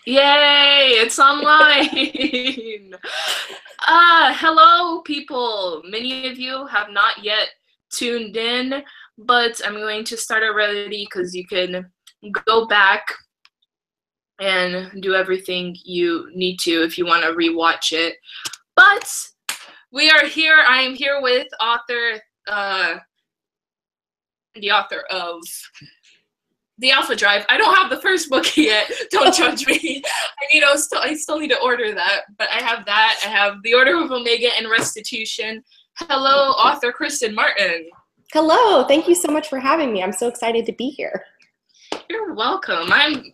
Yay, it's online. Hello, people. Many of you have not yet tuned in, but I'm going to start already because you can go back and do everything you need to if you want to rewatch it. But we are here. I am here with the author of The Alpha Drive. I don't have the first book yet. Don't judge me. I still need to order that. But I have that. I have The Order of Omega and Restitution. Hello, author Kristen Martin. Hello. Thank you so much for having me. I'm so excited to be here. You're welcome. I'm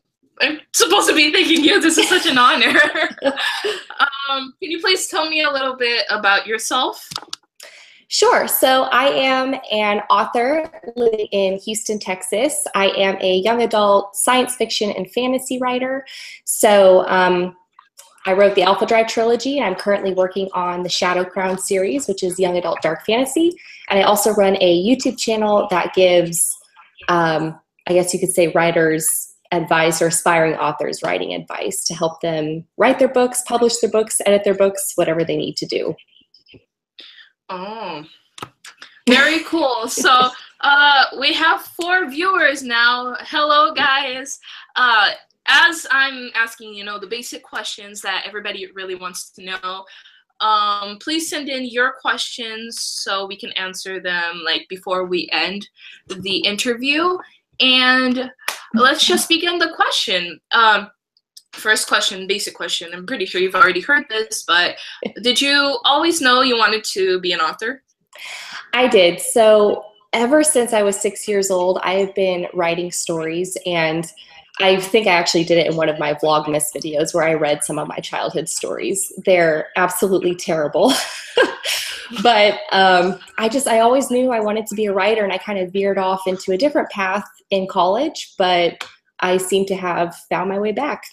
supposed to be thanking you. This is such an honor. Can you please tell me a little bit about yourself? Sure. So I am an author living in Houston, Texas. I am a young adult science fiction and fantasy writer. So I wrote the Alpha Drive trilogy. I'm currently working on the Shadow Crown series, which is young adult dark fantasy. And I also run a YouTube channel that gives, I guess you could say, writers advice or aspiring authors writing advice to help them write their books, publish their books, edit their books, whatever they need to do. Oh, very cool. So we have 4 viewers now. Hello, guys. As I'm asking, the basic questions that everybody really wants to know, please send in your questions so we can answer them before we end the interview. And let's just begin the question. First question, basic question. I'm pretty sure you've already heard this, but did you always know you wanted to be an author? I did. So ever since I was 6 years old, I have been writing stories, and I think I actually did it in one of my Vlogmas videos where I read some of my childhood stories. They're absolutely terrible. But I always knew I wanted to be a writer, and I kind of veered off into a different path in college, but I seem to have found my way back.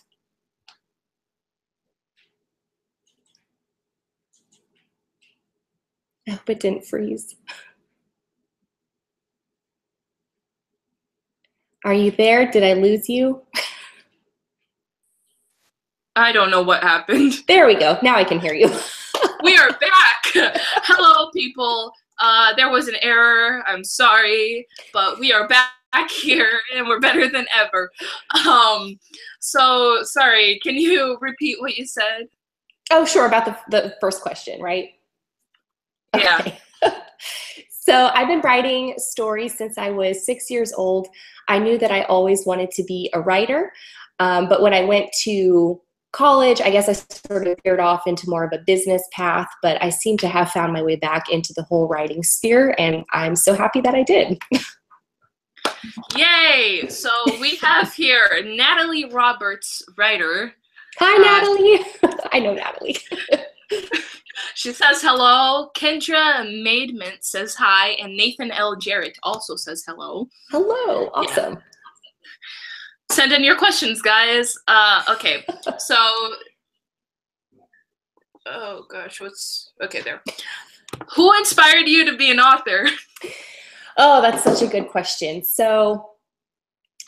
I hope it didn't freeze. Are you there? Did I lose you? I don't know what happened. There we go. Now I can hear you. We are back. Hello, people. There was an error. I'm sorry, but we are back here, and we're better than ever. So sorry. Can you repeat what you said? Oh, sure. About the first question, right? Yeah. Okay. So I've been writing stories since I was 6 years old. I knew that I always wanted to be a writer, but when I went to college, I guess I sort of veered off into more of a business path, but I seem to have found my way back into the whole writing sphere, and I'm so happy that I did. Yay! So we have here Natalie Roberts, writer. Hi, Natalie. I know Natalie. She says hello. Kendra Maidment says hi, and Nathan L. Jarrett also says hello. Hello. Awesome. Yeah. Send in your questions, guys. Okay, so, oh gosh, okay, there. Who inspired you to be an author? Oh, that's such a good question. So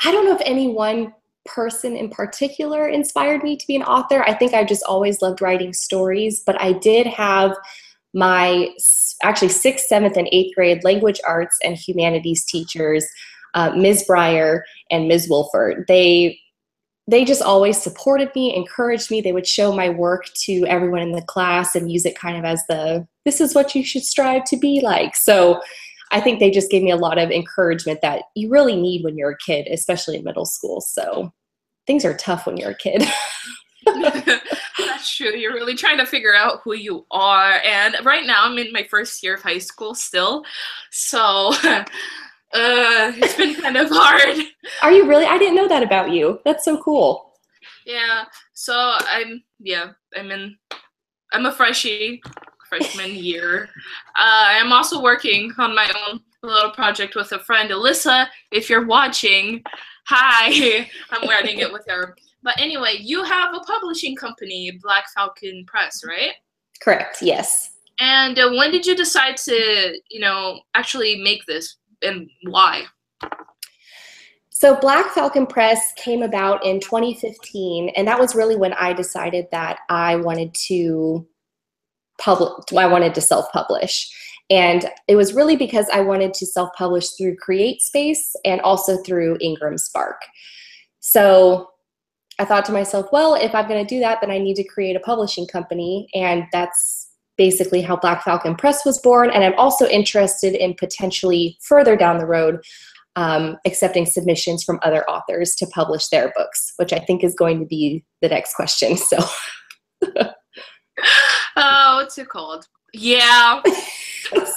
I don't know if any one person in particular inspired me to be an author. I think I've just always loved writing stories, but I did have my actually 6th, 7th, and 8th grade language arts and humanities teachers, Ms. Breyer and Ms. Wilford. They just always supported me, encouraged me. They would show my work to everyone in the class and use it kind of as this is what you should strive to be like. So I think they just gave me a lot of encouragement that you really need when you're a kid, especially in middle school. So things are tough when you're a kid. That's true. You're really trying to figure out who you are. And right now I'm in my first year of high school still. So it's been kind of hard. Are you really? I didn't know that about you. That's so cool. Yeah. So I'm a freshman year. I'm also working on my own little project with a friend, Alyssa. If you're watching, hi. I'm writing it with her. But anyway, you have a publishing company, Black Falcon Press, right? Correct. Yes. And when did you decide to, actually make this, and why? So Black Falcon Press came about in 2015, and that was really when I decided that I wanted to self-publish. And it was really because I wanted to self-publish through CreateSpace and also through Ingram Spark. So I thought to myself, well, if I'm going to do that, then I need to create a publishing company. And that's basically how Black Falcon Press was born. And I'm also interested in potentially further down the road accepting submissions from other authors to publish their books, which I think is going to be the next question. So, what's it called? Yeah.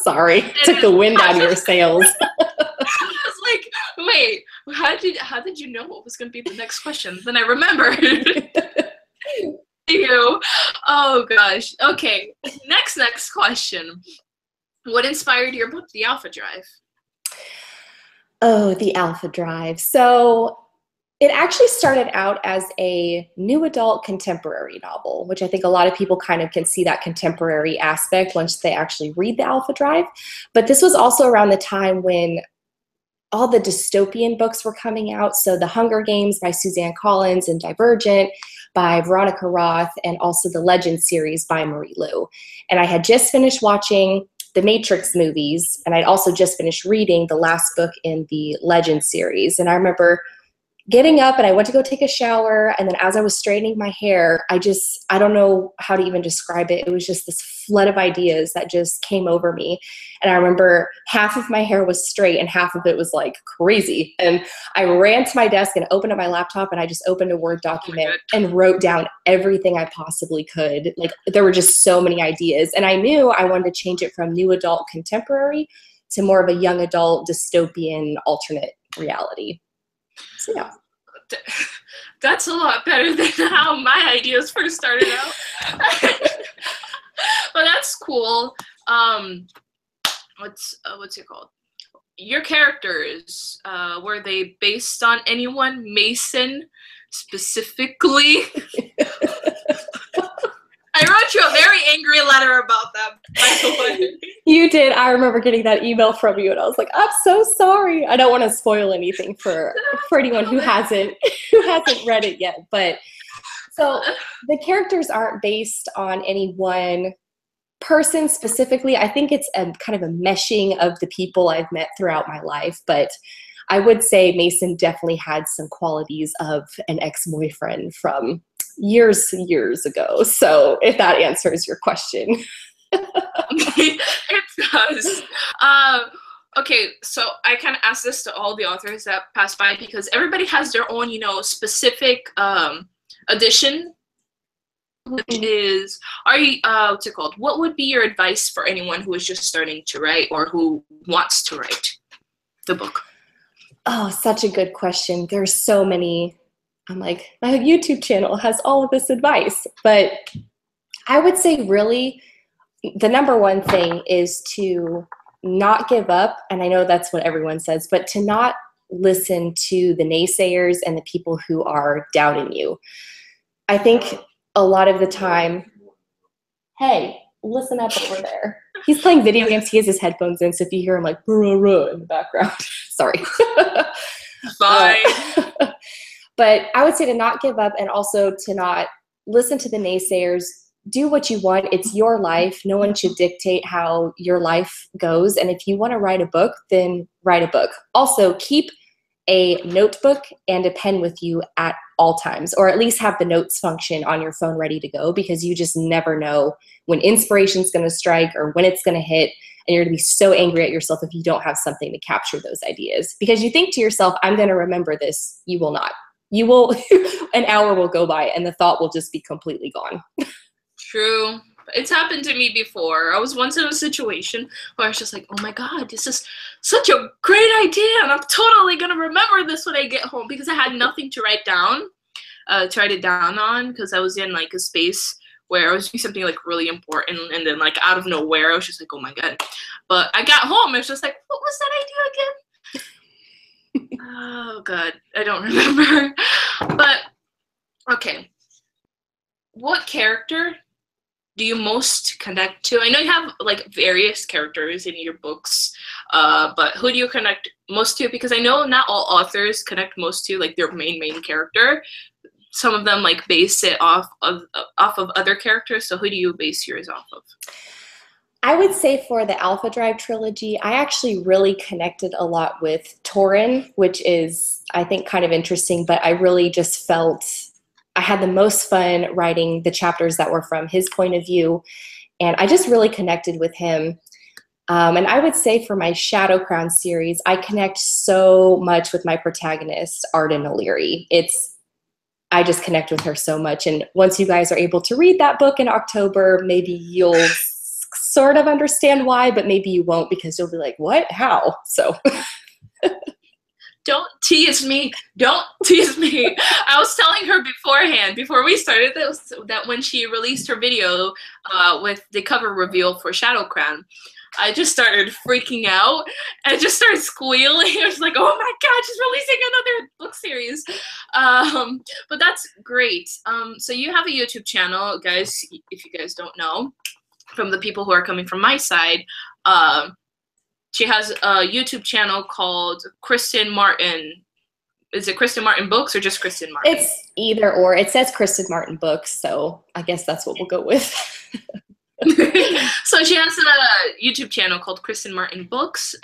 Sorry, took the wind out of your sails. I was like, wait, how did you know what was going to be the next question? Then I remembered. You. Oh gosh. Okay. Next question. What inspired your book, The Alpha Drive? Oh, The Alpha Drive. So it actually started out as a new adult contemporary novel, which I think a lot of people kind of can see that contemporary aspect once they actually read The Alpha Drive. But this was also around the time when all the dystopian books were coming out. So The Hunger Games by Suzanne Collins and Divergent by Veronica Roth, and also the Legend series by Marie Lu. And I had just finished watching the Matrix movies, and I'd also just finished reading the last book in the Legend series. And I remember getting up and I went to go take a shower, and then as I was straightening my hair, I don't know how to even describe it. It was just this flood of ideas that just came over me. And I remember half of my hair was straight and half of it was like crazy. And I ran to my desk and opened up my laptop, and I just opened a Word document and wrote down everything I possibly could. Like, there were just so many ideas. And I knew I wanted to change it from new adult contemporary to more of a young adult dystopian alternate reality. So, yeah. That's a lot better than how my ideas first started out. But that's cool. What's it called? Your characters, were they based on anyone? Mason specifically? I wrote you a very angry letter about that, by the way. You did. I remember getting that email from you, and I was like, I'm so sorry. I don't want to spoil anything for anyone who hasn't read it yet. But so the characters aren't based on any one person specifically. I think it's a kind of a meshing of the people I've met throughout my life. But I would say Mason definitely had some qualities of an ex-boyfriend from years ago. So if that answers your question. It does. Okay, so I kind of asked this to all the authors that pass by because everybody has their own, specific edition. Which is, what's it called? What would be your advice for anyone who is just starting to write or who wants to write the book? Oh, such a good question. There's so many. I'm like, my YouTube channel has all of this advice. But I would say really the number one thing is to not give up. And I know that's what everyone says, but to not listen to the naysayers and the people who are doubting you. I think a lot of the time, hey, listen up over there. He's playing video games. He has his headphones in. So if you hear him like, "Bruh," in the background, sorry. Fine. But I would say to not give up and also to not listen to the naysayers. Do what you want. It's your life. No one should dictate how your life goes. And if you want to write a book, then write a book. Also, keep a notebook and a pen with you at all times, or at least have the notes function on your phone ready to go, because you just never know when inspiration's going to strike or when it's going to hit. And you're going to be so angry at yourself if you don't have something to capture those ideas. Because you think to yourself, I'm going to remember this. You will not. You will, an hour will go by and the thought will just be completely gone. True. It's happened to me before. I was once in a situation where I was just like, oh my God, this is such a great idea. And I'm totally going to remember this when I get home, because I had nothing to write it down on, because I was in like a space where I was doing something like really important. And then like out of nowhere, I was just like, oh my God. But I got home. It was just like, what was that idea again? Oh God, I don't remember. But okay, what character do you most connect to? I know you have like various characters in your books, But who do you connect most to? Because I know not all authors connect most to like their main character. Some of them like base it off of other characters. So who do you base yours off of? I would say for the Alpha Drive trilogy, I actually really connected a lot with Torin, which is, I think, kind of interesting, but I really just felt I had the most fun writing the chapters that were from his point of view, and I just really connected with him. And I would say for my Shadow Crown series, I connect so much with my protagonist, Arden O'Leary. I just connect with her so much, and once you guys are able to read that book in October, maybe you'll sort of understand why, but maybe you won't, because you'll be like, what? How? So don't tease me. Don't tease me. I was telling her beforehand, before we started this, that when she released her video with the cover reveal for Shadow Crown, I just started freaking out and just started squealing. I was like, oh my God, she's releasing another book series. But that's great. So you have a YouTube channel, guys, if you guys don't know, from the people who are coming from my side. She has a YouTube channel called Kristen Martin. Is it Kristen Martin Books or just Kristen Martin? It's either or. It says Kristen Martin Books, so I guess that's what we'll go with. So she has a YouTube channel called Kristen Martin Books.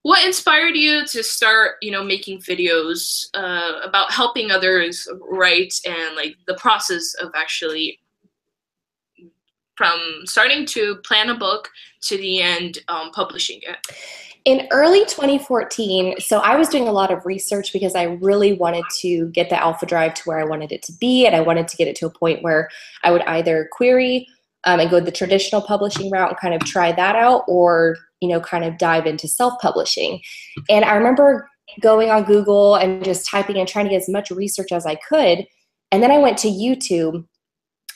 What inspired you to start, making videos about helping others write, and like the process of actually from starting to plan a book to the end publishing it? In early 2014, so I was doing a lot of research because I really wanted to get the Alpha Drive to where I wanted it to be, and I wanted to get it to a point where I would either query and go the traditional publishing route and kind of try that out, or kind of dive into self-publishing. And I remember going on Google and just typing and trying to get as much research as I could. And then I went to YouTube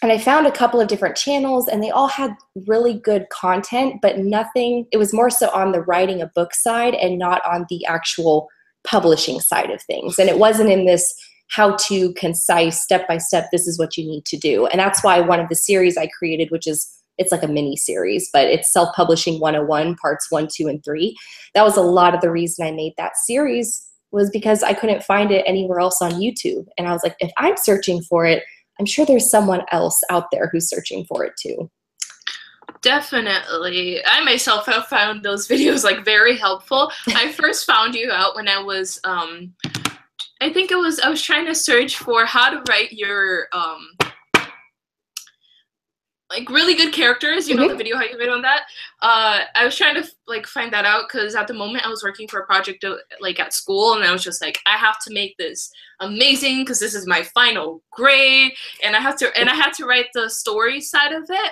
and I found a couple of different channels, and they all had really good content, but nothing, it was more so on the writing a book side and not on the actual publishing side of things. And it wasn't in this how-to, concise, step-by-step, this is what you need to do. And that's why one of the series I created, which is, it's like a mini series, but it's Self-Publishing 101, parts 1, 2, and 3. That was a lot of the reason I made that series, was because I couldn't find it anywhere else on YouTube. And I was like, if I'm searching for it, I'm sure there's someone else out there who's searching for it too. Definitely. I myself have found those videos like very helpful. I first found you out when I was, I was trying to search for how to write your, like really good characters, the video how you made on that. I was trying to like find that out because at the moment I was working for a project like at school, and I was just like, I have to make this amazing because this is my final grade, and I had to write the story side of it.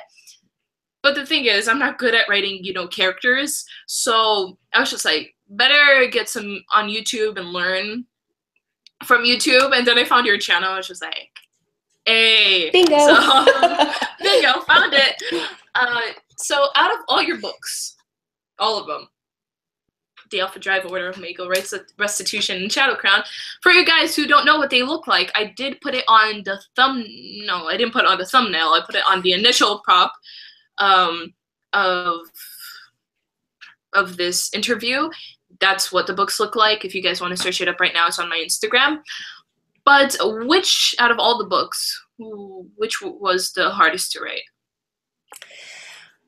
But the thing is, I'm not good at writing, characters. So I was just like, better get some on YouTube and learn from YouTube. And then I found your channel. I was just like, hey, bingo. So, bingo, found it. So out of all your books, all of them, The Alpha Drive, Order of Mako, Restitution, and Shadow Crown, for you guys who don't know what they look like, I did put it on the no, I didn't put it on the thumbnail. I put it on the initial prop of this interview. That's what the books look like. If you guys want to search it up right now, it's on my Instagram. But which, out of all the books, which was the hardest to write?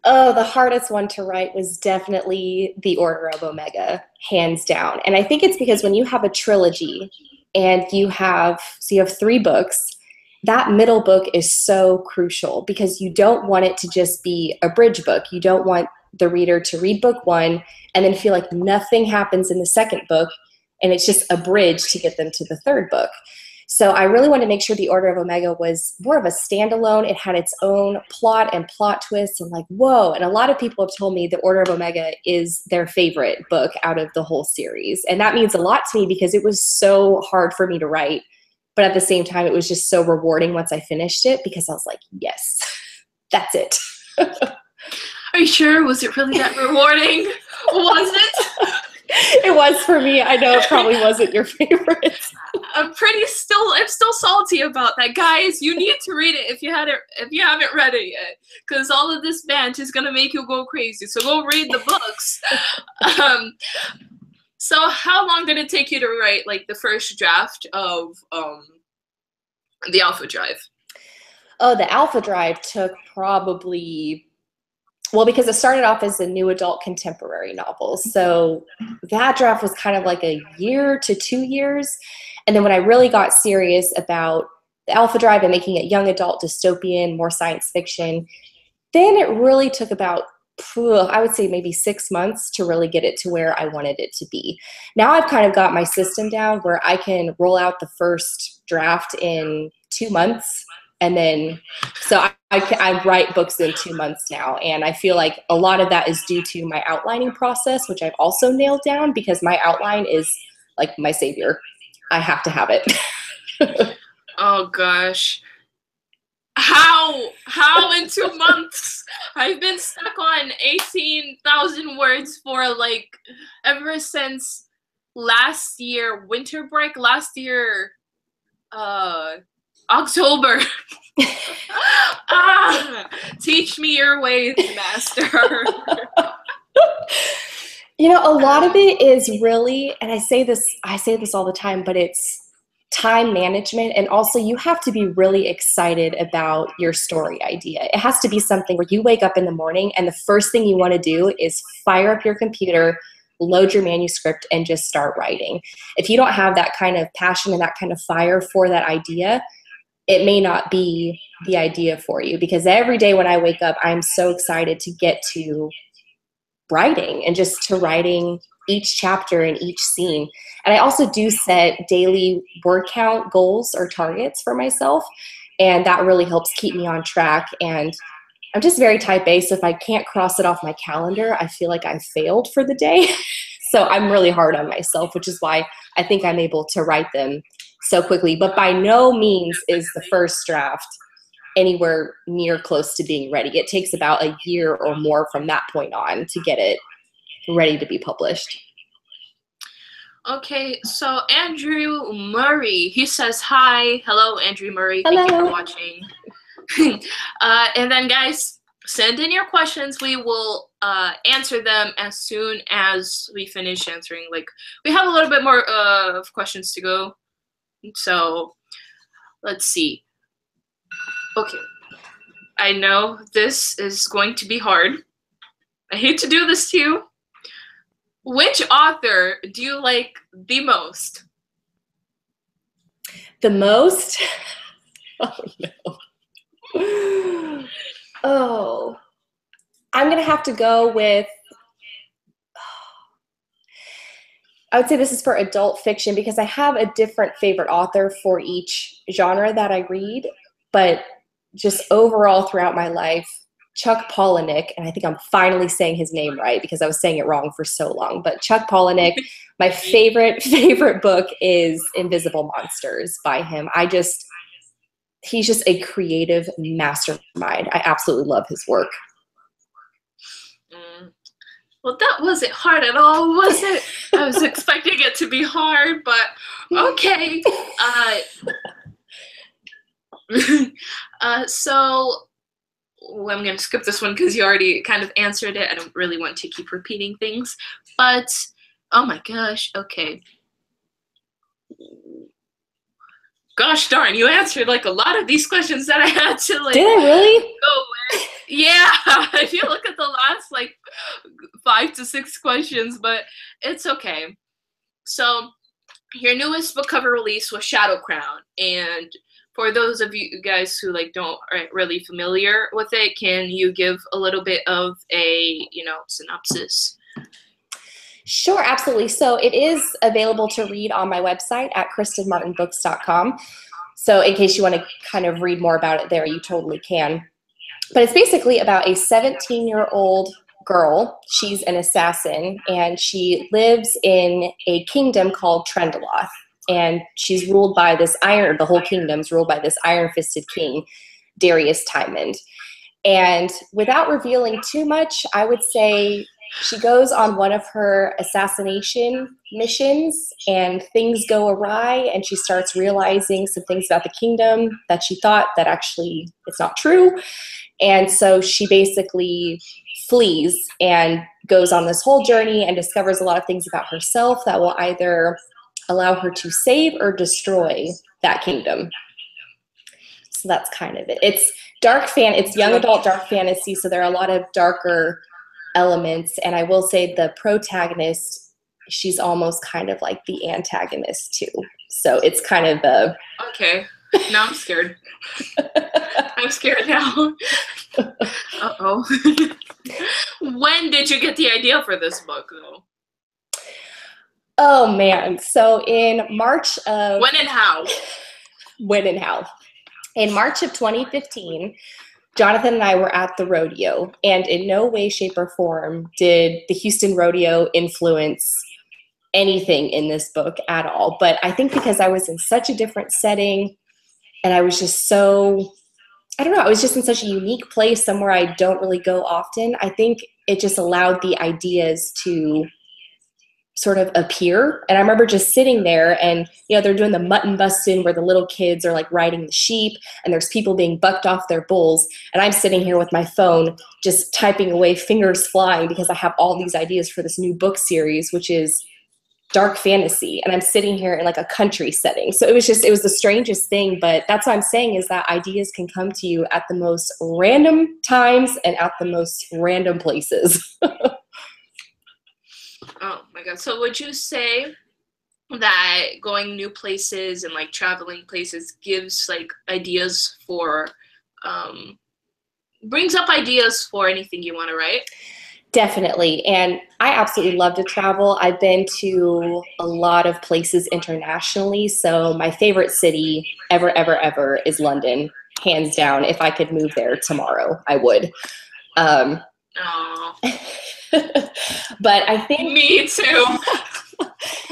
Oh, the hardest one to write was definitely The Order of Omega, hands down. And I think it's because when you have a trilogy and you have 3 books, that middle book is so crucial because you don't want it to just be a bridge book. You don't want the reader to read book 1 and then feel like nothing happens in the second book, and it's just a bridge to get them to the third book. So I really wanted to make sure The Order of Omega was more of a standalone. It had its own plot and plot twists, and like, whoa. And a lot of people have told me The Order of Omega is their favorite book out of the whole series. And that means a lot to me because it was so hard for me to write. But at the same time, it was just so rewarding once I finished it because I was like, yes, that's it. Are you sure? Was it really that rewarding? Was it? It was for me. I know it probably wasn't your favorite. I'm still salty about that. Guys, you need to read it if you haven't read it yet. Because all of this band is gonna make you go crazy. So go read the books. So how long did it take you to write like the first draft of the Alpha Drive? Oh, the Alpha Drive took probably, well, because it started off as a new adult contemporary novel. So that draft was kind of like a year to 2 years. And then when I really got serious about the Alpha Drive and making it young adult dystopian, more science fiction, then it really took about, I would say maybe 6 months to really get it to where I wanted it to be. Now I've kind of got my system down where I can roll out the first draft in 2 months. And then, so I write books in 2 months now. And I feel like a lot of that is due to my outlining process, which I've also nailed down because my outline is like my savior. I have to have it. Oh gosh. How in 2 months? I've been stuck on 18,000 words for like ever since last year winter break, last year October. Teach me your ways, master. You know, a lot of it is really, and I say this all the time, but it's time management. And also you have to be really excited about your story idea. It has to be something where you wake up in the morning and the first thing you want to do is fire up your computer, load your manuscript, and just start writing. If you don't have that kind of passion and that kind of fire for that idea, it may not be the idea for you, because every day when I wake up, I'm so excited to get to writing and just to writing each chapter and each scene. And I also do set daily word count goals or targets for myself, and that really helps keep me on track. And I'm just very type A, so if I can't cross it off my calendar, I feel like I failed for the day. So I'm really hard on myself, which is why I think I'm able to write them so quickly. But by no means is the first draft anywhere near close to being ready. It takes about a year or more from that point on to get it ready to be published. Okay, so Andrew Murray, he says hi. Hello, Andrew Murray. Hello. Thank you for watching. And then, guys, send in your questions. We will answer them as soon as we finish answering. Like, we have a little bit more of questions to go. So, let's see. Okay. I know this is going to be hard. I hate to do this to you. Which author do you like the most? The most? Oh, no. Oh. I'm going to have to go with, I would say this is for adult fiction, because I have a different favorite author for each genre that I read. But just overall throughout my life, Chuck Palahniuk, and I think I'm finally saying his name right because I was saying it wrong for so long, but Chuck Palahniuk, my favorite book is Invisible Monsters by him. He's just a creative mastermind. I absolutely love his work. Well, that wasn't hard at all, was it? I was expecting it to be hard, but okay. So I'm going to skip this one because you already kind of answered it. I don't really want to keep repeating things, but oh my gosh, okay. Gosh darn, you answered like a lot of these questions that I had to like. Did I really? Go with. Yeah, if you look at the last like 5 to 6 questions, but it's okay. So your newest book cover release was Shadow Crown, and for those of you guys who like aren't really familiar with it, can you give a little bit of a, synopsis? Sure, absolutely. So it is available to read on my website at kristenmartinbooks.com. So in case you want to kind of read more about it there, you totally can. But it's basically about a 17-year-old girl. She's an assassin, and she lives in a kingdom called Trendaloth. And she's ruled by the whole kingdom's ruled by this iron-fisted king, Darius Tymond. And without revealing too much, I would say She goes on one of her assassination missions and things go awry and she starts realizing some things about the kingdom that she thought that actually it's not true. And so she basically flees and goes on this whole journey and discovers a lot of things about herself that will either allow her to save or destroy that kingdom. So that's kind of it. It's it's young adult dark fantasy, so there are a lot of darker elements. And I will say the protagonist, she's almost kind of like the antagonist too. So it's kind of a... Okay, now I'm scared. I'm scared now. Uh-oh. When did you get the idea for this book, though? Oh, man. So in March of... When and how? When and how. In March of 2015, Jonathan and I were at the rodeo, and in no way, shape, or form did the Houston rodeo influence anything in this book at all. But I think because I was in such a different setting, and I was just so, I don't know, I was just in such a unique place, somewhere I don't really go often. I think it just allowed the ideas to sort of appear. And I remember just sitting there and, you know, they're doing the mutton busting where the little kids are like riding the sheep and there's people being bucked off their bulls. And I'm sitting here with my phone, just typing away, fingers flying, because I have all these ideas for this new book series, which is dark fantasy. And I'm sitting here in like a country setting. So it was the strangest thing, but that's what I'm saying is that ideas can come to you at the most random times and at the most random places. Oh my god. So would you say that going new places and like traveling places gives like ideas for brings up ideas for anything you want to write? Definitely. And I absolutely love to travel. I've been to a lot of places internationally. So my favorite city ever, ever, ever is London. Hands down. If I could move there tomorrow, I would. But I think... Me too.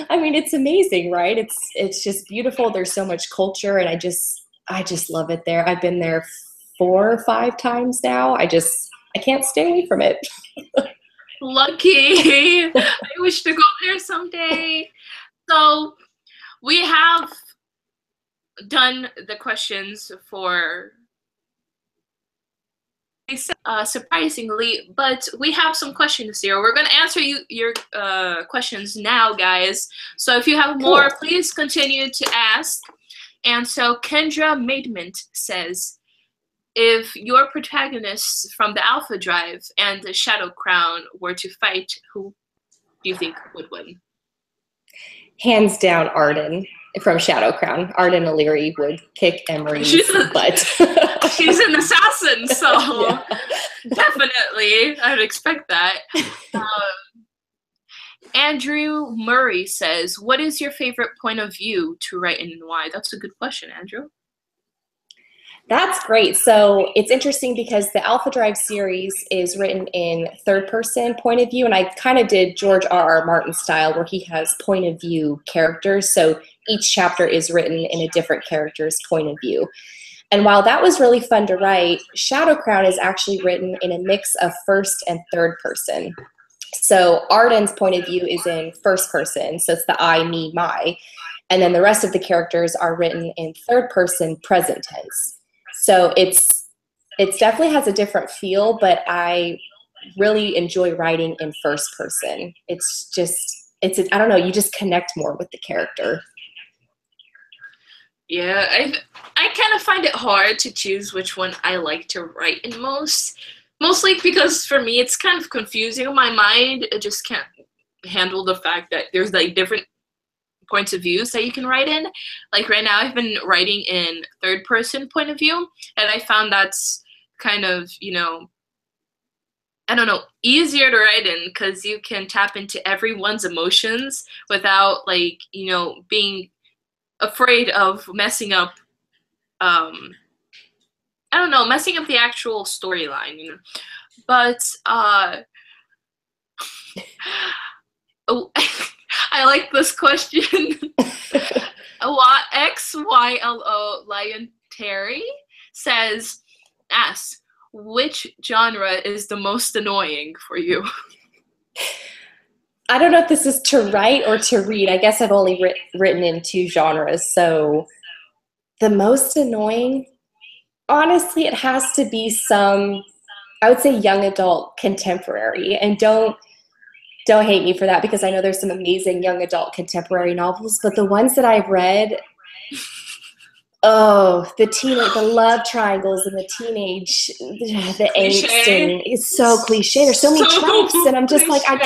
I mean, it's amazing, right? It's just beautiful. There's so much culture, and I just love it there. I've been there 4 or 5 times now. I can't stay away from it. Lucky. I wish to go there someday. So we have done the questions for surprisingly, but we have some questions here. We're going to answer your questions now, guys. So if you have more, please continue to ask. And so Kendra Maidment says, if your protagonists from the Alpha Drive and the Shadow Crown were to fight, who do you think would win? Hands down, Arden from Shadow Crown. Arden O'Leary would kick Emery's butt. She's an assassin, so yeah. Definitely, I would expect that. Andrew Murray says, what is your favorite point of view to write in and why? That's a good question, Andrew. That's great. So it's interesting because the Alpha Drive series is written in third-person point of view, and I kind of did George R.R. Martin style where he has point of view characters. So each chapter is written in a different character's point of view. And while that was really fun to write, Shadow Crown is actually written in a mix of first and third person. So Arden's point of view is in first person, so it's the I, me, my. And then the rest of the characters are written in third person present tense. So it definitely has a different feel, but I really enjoy writing in first person. I don't know, you just connect more with the character. Yeah, I kind of find it hard to choose which one I like to write in most. Mostly because for me, it's kind of confusing in my mind. I just can't handle the fact that there's like different points of views that you can write in. Like right now I've been writing in third person point of view, and I found that's kind of, you know, I don't know, easier to write in because you can tap into everyone's emotions without like, you know, being afraid of messing up I don't know, messing up the actual storyline, you know. But oh, I like this question. XYLO Lion Terry asks, which genre is the most annoying for you? I don't know if this is to write or to read. I guess I've only written in 2 genres. So the most annoying, honestly, it has to be some, I would say, young adult contemporary. And don't hate me for that, because I know there's some amazing young adult contemporary novels, but the ones that I've read, oh, the love triangles and the teenage, the angst, and it's so cliche. There's so many tropes, and I'm just like, I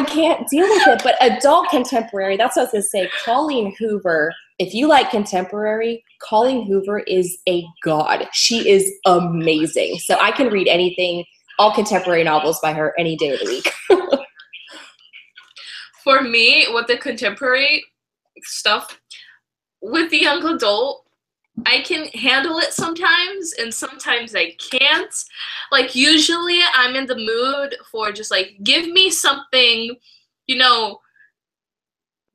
can't deal with it. But adult contemporary, that's what I was going to say. Colleen Hoover, if you like contemporary, Colleen Hoover is a god. She is amazing. So I can read anything, all contemporary novels by her any day of the week. For me, with the contemporary stuff, with the young adult, I can handle it sometimes, and sometimes I can't. Like, usually I'm in the mood for just, like, give me something, you know,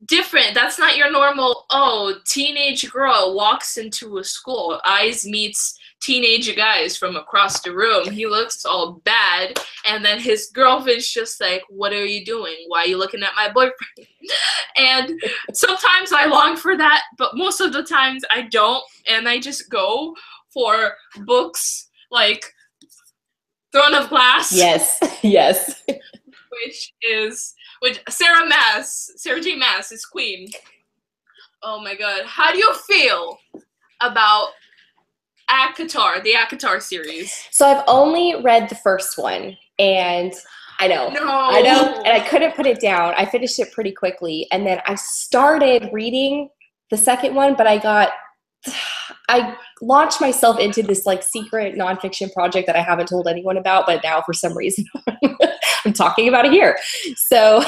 different. That's not your normal, oh, teenage girl walks into a school, eyes meets teenage guys from across the room. He looks all bad, and then his girlfriend's just like, what are you doing? Why are you looking at my boyfriend? And sometimes I long for that, but most of the times I don't, and I just go for books like Throne of Glass. Yes, yes. which Sarah J. Maas is queen. Oh my god. How do you feel about ACOTAR, the ACOTAR series? So I've only read the first one, and I know, and I couldn't put it down. I finished it pretty quickly, and then I started reading the second one, but I launched myself into this like secret nonfiction project that I haven't told anyone about, but now for some reason I'm talking about it here. So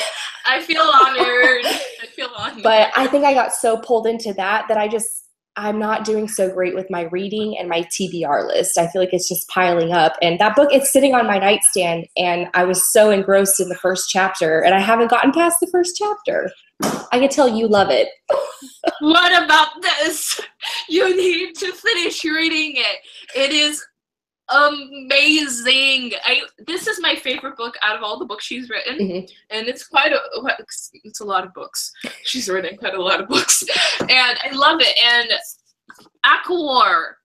I feel honored. But I think I got so pulled into that I'm not doing so great with my reading and my TBR list. I feel like it's just piling up. And that book, it's sitting on my nightstand, and I was so engrossed in the first chapter, and I haven't gotten past the first chapter. I can tell you love it. What about this? You need to finish reading it. It is amazing. This is my favorite book out of all the books she's written, and it's a lot of books. She's written quite a lot of books, and I love it. And ACOWAR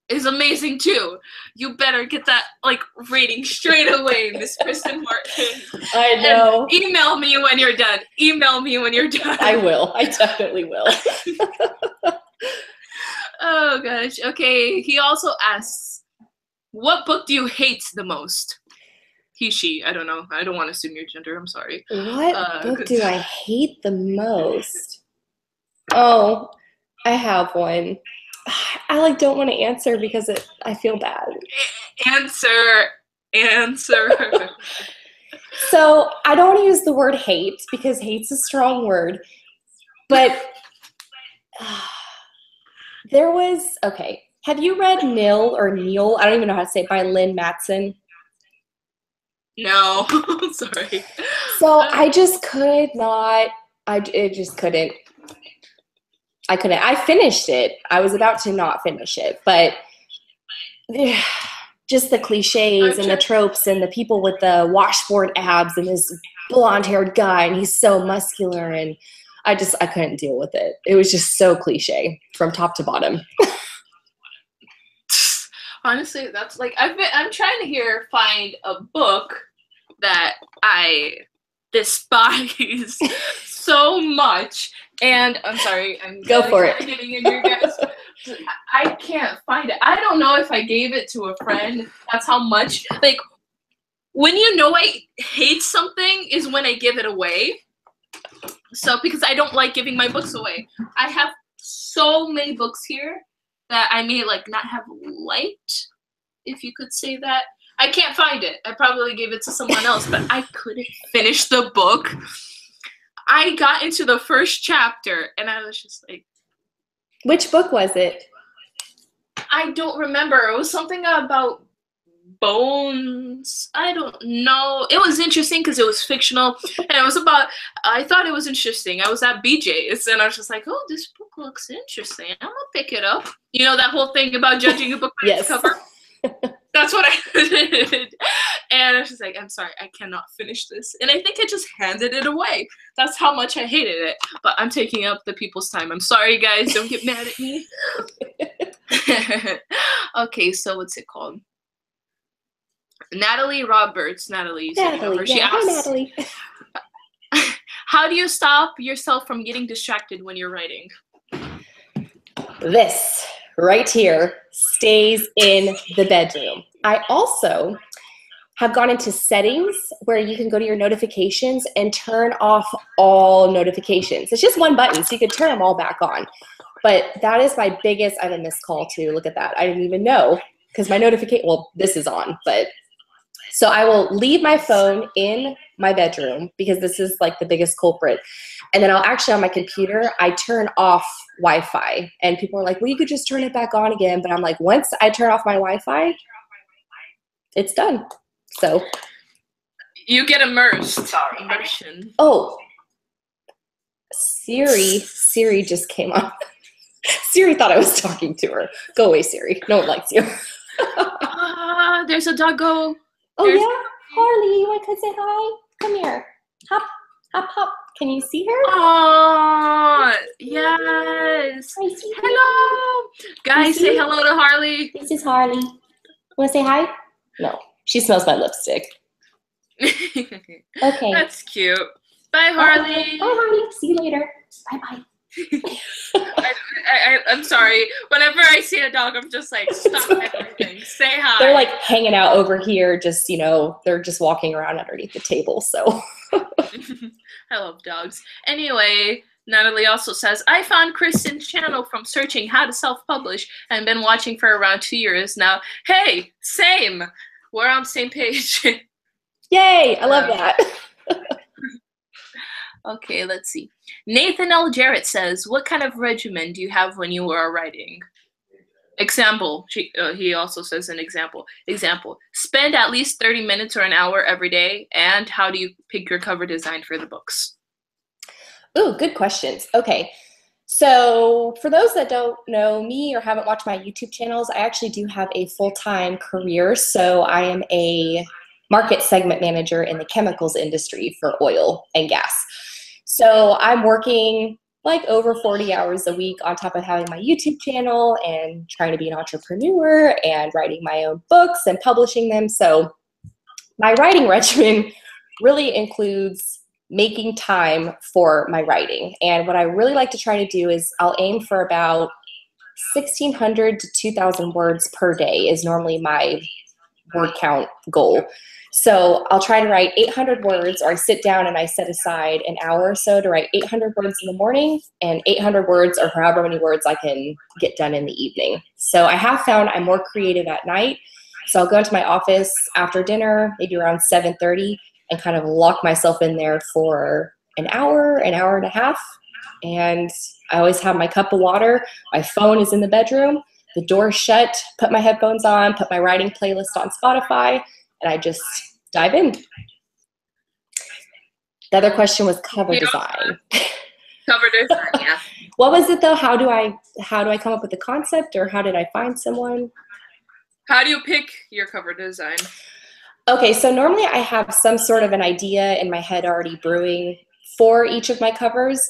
is amazing too. You better get that like rating straight away, Miss Kristen Martin. I know. And email me when you're done. I will. I definitely will. Oh gosh. Okay. He also asks, what book do you hate the most? He, she. I don't know. I don't want to assume your gender. I'm sorry. What book do I hate the most? Oh, I have one. I don't want to answer because I feel bad. Answer. So I don't want to use the word hate because hate's a strong word. But there was, okay. Have you read Neil? I don't even know how to say it, by Lynn Matson? No. Sorry. So I just could not. I just couldn't. I couldn't. I finished it. I was about to not finish it, but just the cliches and the tropes and the people with the washboard abs and this blonde-haired guy, and he's so muscular, and I couldn't deal with it. It was just so cliche from top to bottom. Honestly, that's like I'm trying to find a book that I despise so much, and I'm sorry, go for it. Getting in your guys. I can't find it. I don't know if I gave it to a friend. That's how much, like, when you know I hate something is when I give it away. So because I don't like giving my books away. I have so many books here that I may like not have liked, if you could say that. I can't find it. I probably gave it to someone else, but I couldn't finish the book. I got into the first chapter and I was just like, which book was it? I don't remember. It was something about bones. I don't know. It was interesting because it was fictional, and it was about, I thought it was interesting. I was at BJ's and I was just like, oh, this book looks interesting. I'm gonna pick it up. You know that whole thing about judging a book by its cover? That's what I did. And she's like, I'm sorry, I cannot finish this. And I think I just handed it away. That's how much I hated it. But I'm taking up the people's time. I'm sorry, guys. Don't get mad at me. Okay, so what's it called? Natalie Roberts. Natalie, you said you know her. She yeah. asks, Hi, Natalie. how do you stop yourself from getting distracted when you're writing? This right here stays in the bedroom. I also have gone into settings where you can go to your notifications and turn off all notifications. It's just one button, so you can turn them all back on. But that is my biggest, I have a missed call too, look at that. I didn't even know, because my notification, well, this is on, but. So I will leave my phone in my bedroom because this is like the biggest culprit. And then I'll actually on my computer, I turn off Wi-Fi. And people are like, well, you could just turn it back on again. But I'm like, once I turn off my Wi-Fi, it's done. So. You get immersed. Immersion. Oh, Siri just came on. Siri thought I was talking to her. Go away, Siri. No one likes you. There's a doggo. Oh, yeah? Harley, you want to say hi? Come here. Hop, hop, hop. Can you see her? Oh, yes. Hello. Guys, say hello to Harley. This is Harley. Want to say hi? No. She smells my lipstick. Okay. That's cute. Bye, Harley. Bye, Harley. See you later. Bye-bye. I'm sorry. Whenever I see a dog, I'm just like, stop everything. Say hi. They're like hanging out over here, just, you know, they're just walking around underneath the table, so. I love dogs. Anyway, Natalie also says, I found Kristen's channel from searching how to self-publish and been watching for around 2 years now. Hey, same. We're on the same page. Yay, I love that. Okay, let's see. Nathan L. Jarrett says, what kind of regimen do you have when you are writing? Example. He also says an example. Example. Spend at least 30 minutes or an hour every day. And how do you pick your cover design for the books? Ooh, good questions. Okay. So for those that don't know me or haven't watched my YouTube channels, I actually do have a full-time career. So I am a market segment manager in the chemicals industry for oil and gas. So I'm working like over 40 hours a week on top of having my YouTube channel and trying to be an entrepreneur and writing my own books and publishing them. So my writing regimen really includes making time for my writing. And what I really like to try to do is I'll aim for about 1,600 to 2,000 words per day is normally my word count goal. So I'll try to write 800 words, or I sit down and I set aside an hour or so to write 800 words in the morning and 800 words or however many words I can get done in the evening. So I have found I'm more creative at night. So I'll go into my office after dinner, maybe around 7:30, and kind of lock myself in there for an hour and a half. And I always have my cup of water. My phone is in the bedroom, the door's shut, put my headphones on, put my writing playlist on Spotify, and I just dive in. The other question was cover design. Cover design, yeah. What was it though? How do I come up with the concept, or how did I find someone? How do you pick your cover design? Okay, so normally I have some sort of an idea in my head already brewing for each of my covers,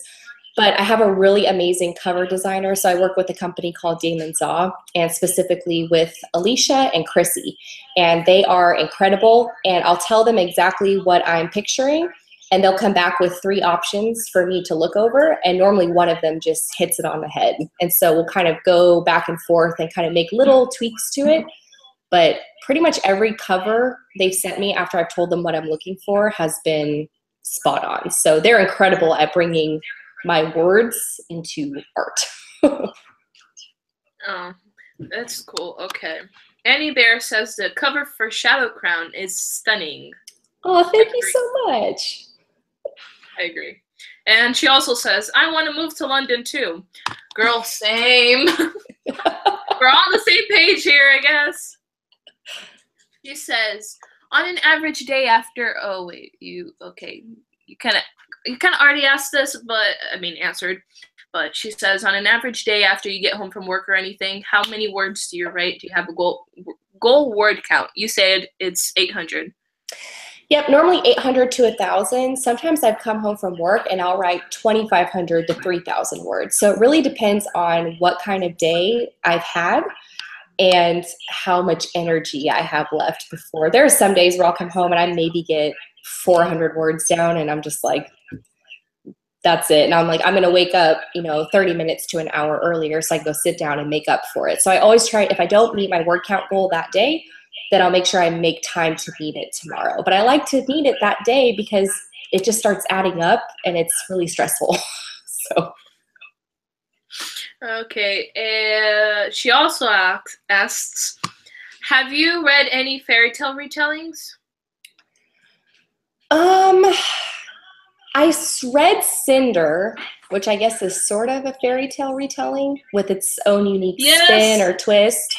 but I have a really amazing cover designer. So I work with a company called Damon Zaw, and specifically with Alicia and Chrissy. And they are incredible. And I'll tell them exactly what I'm picturing, and they'll come back with 3 options for me to look over. And normally one of them just hits it on the head. And so we'll kind of go back and forth and kind of make little tweaks to it. But pretty much every cover they've sent me after I've told them what I'm looking for has been spot on. So they're incredible at bringing my words into art. Oh, that's cool. Okay. Annie Bear says the cover for Shadow Crown is stunning. Oh, thank you so much. I agree. And she also says, I want to move to London too. Girl, same. We're on the same page here, I guess. She says, on an average day after, oh wait, you kind of already asked this, but answered. But she says, on an average day after you get home from work or anything, how many words do you write? Do you have a goal word count? You said it's 800. Yep, normally 800 to 1,000. Sometimes I've come home from work and I'll write 2,500 to 3,000 words. So it really depends on what kind of day I've had and how much energy I have left before. There are some days where I'll come home and I maybe get 400 words down and I'm just like, that's it. And I'm like, I'm going to wake up, 30 minutes to an hour earlier so I can go sit down and make up for it. So I always try, if I don't meet my word count goal that day, then I'll make sure I make time to meet it tomorrow. But I like to meet it that day because it just starts adding up and it's really stressful. So. Okay. She also asks, have you read any fairy tale retellings? I read Cinder, which I guess is sort of a fairy tale retelling with its own unique spin or twist.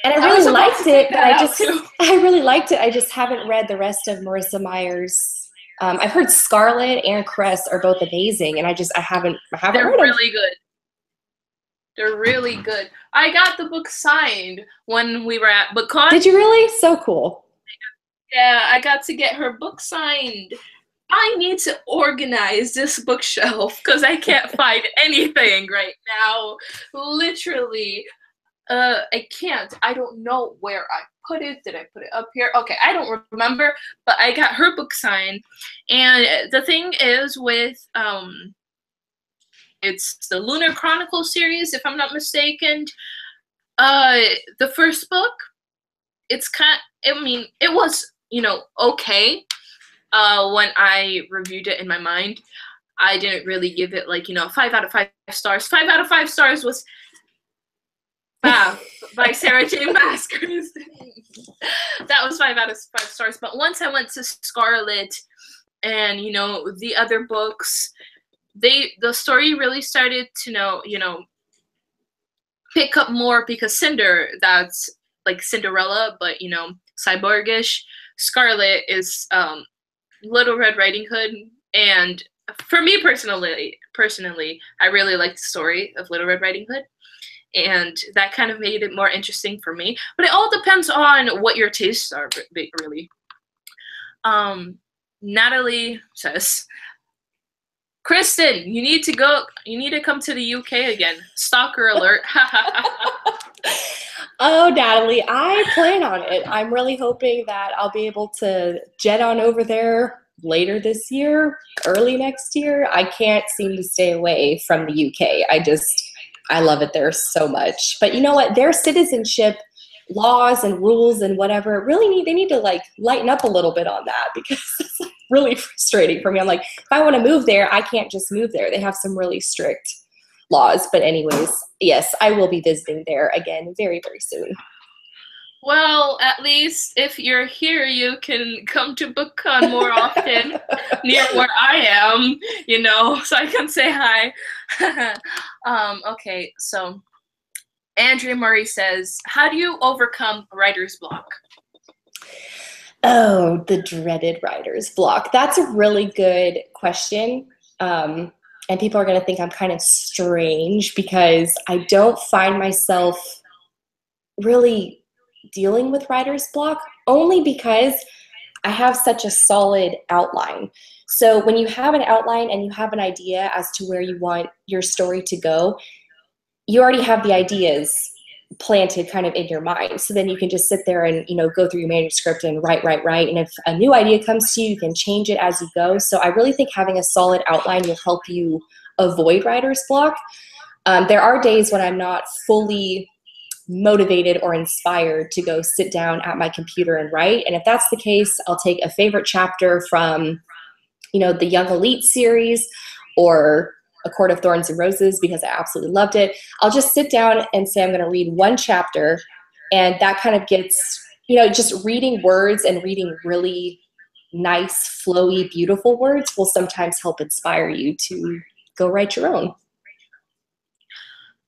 And I really liked it, but I really liked it. I just haven't read the rest of Marissa Meyer's. I've heard Scarlet and Cress are both amazing, and I haven't read them. They're really good. They're really good. I got the book signed when we were at BookCon. Did you really? So cool. Yeah, I got to get her book signed. I need to organize this bookshelf because I can't find anything right now. Literally. I can't. I don't know where I put it. Did I put it up here? Okay, I don't remember, but I got her book signed. And the thing is with, it's the Lunar Chronicle series, if I'm not mistaken. The first book, it was, okay. When I reviewed it in my mind, I didn't really give it 5 out of 5 stars. 5 out of 5 stars was by Sarah J. Maas. That was 5 out of 5 stars. But once I went to Scarlet and, the other books, the story really started to, pick up more because Cinder, that's like Cinderella, but, cyborgish. Scarlet is Little Red Riding Hood. And for me personally, I really like the story of Little Red Riding Hood. And that kind of made it more interesting for me. But it all depends on what your tastes are, really. Natalie says, Kristen, you need to come to the UK again. Stalker alert. Oh, Natalie, I plan on it. I'm really hoping that I'll be able to jet on over there later this year, early next year. I can't seem to stay away from the UK. I love it there so much. But you know what? Their citizenship laws and rules and whatever they need to lighten up a little bit on that because it's really frustrating for me. I'm like, if I want to move there, I can't just move there. They have some really strict laws. But anyways, yes, I will be visiting there again very, very soon. Well, at least if you're here, you can come to BookCon more often near where I am, so I can say hi. Okay, so Andrea Murray says, how do you overcome writer's block? Oh, the dreaded writer's block. That's a really good question. And people are going to think I'm kind of strange because I don't find myself really dealing with writer's block, only because I have such a solid outline. So when you have an outline and you have an idea as to where you want your story to go, you already have the ideas planted kind of in your mind. So then you can just sit there and, go through your manuscript and write. And if a new idea comes to you, you can change it as you go. So I really think having a solid outline will help you avoid writer's block. There are days when I'm not fully motivated or inspired to go sit down at my computer and write. And if that's the case, I'll take a favorite chapter from, the Young Elite series or A Court of Thorns and Roses because I absolutely loved it. I'll just sit down and say I'm going to read one chapter, and that kind of gets, just reading words and reading really nice, flowy, beautiful words will sometimes help inspire you to go write your own.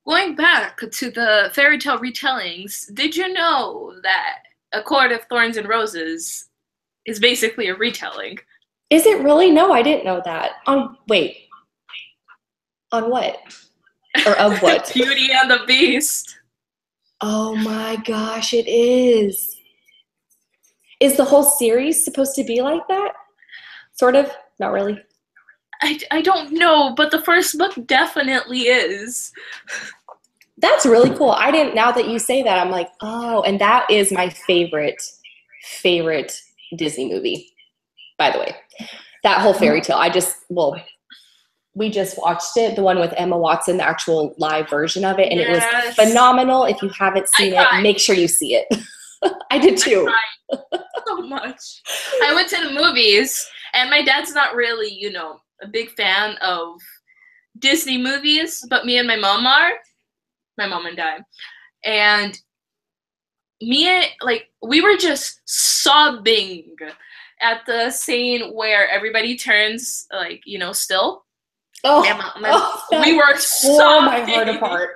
Going back to the fairy tale retellings, did you know that A Court of Thorns and Roses is basically a retelling? Is it really? No, I didn't know that. Wait. On what? Or of what? Beauty and the Beast. Oh my gosh, it is. Is the whole series supposed to be like that? Sort of? Not really. I don't know, but the first book definitely is. That's really cool. I didn't, now that you say that, I'm like, oh, and that is my favorite Disney movie, by the way. That whole fairy tale. We just watched it, the one with Emma Watson, the actual live version of it, and it was phenomenal. If you haven't seen it, make sure you see it. I did too. I cried so much. I went to the movies, and my dad's not really, you know, a big fan of Disney movies, but me and my mom are. My mom and dad. And we were just sobbing at the scene where everybody turns, like, you know, still. Oh, we were sobbing my heart apart.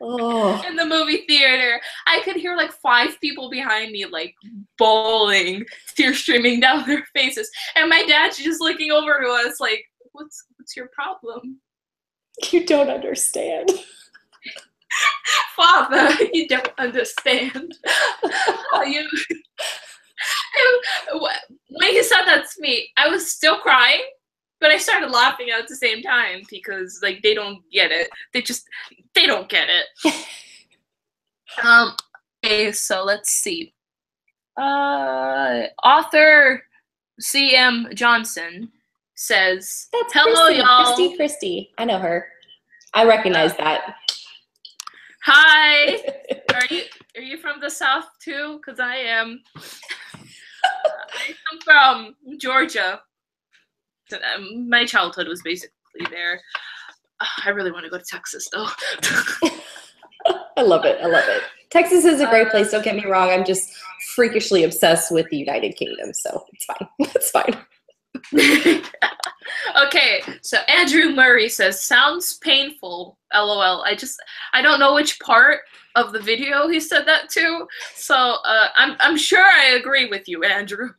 Oh. In the movie theater. I could hear like 5 people behind me like bawling, tears streaming down their faces. And my dad's just looking over to us like, what's your problem? You don't understand. Father, you don't understand. When he said that to me, I was still crying, but I started laughing at the same time because, like, they don't get it. They don't get it. Okay, so let's see. Author C.M. Johnson says, That's "Hello, y'all." Christy. I know her. I recognize that. Hi. Are you from the South too? Because I am. I come from Georgia. My childhood was basically there. I really want to go to Texas though. I love it. Texas is a great place. Don't get me wrong. I'm just freakishly obsessed with the United Kingdom, so it's fine. It's fine. Okay, so Andrew Murray says, sounds painful, LOL. I don't know which part of the video he said that to, so I'm sure I agree with you, Andrew,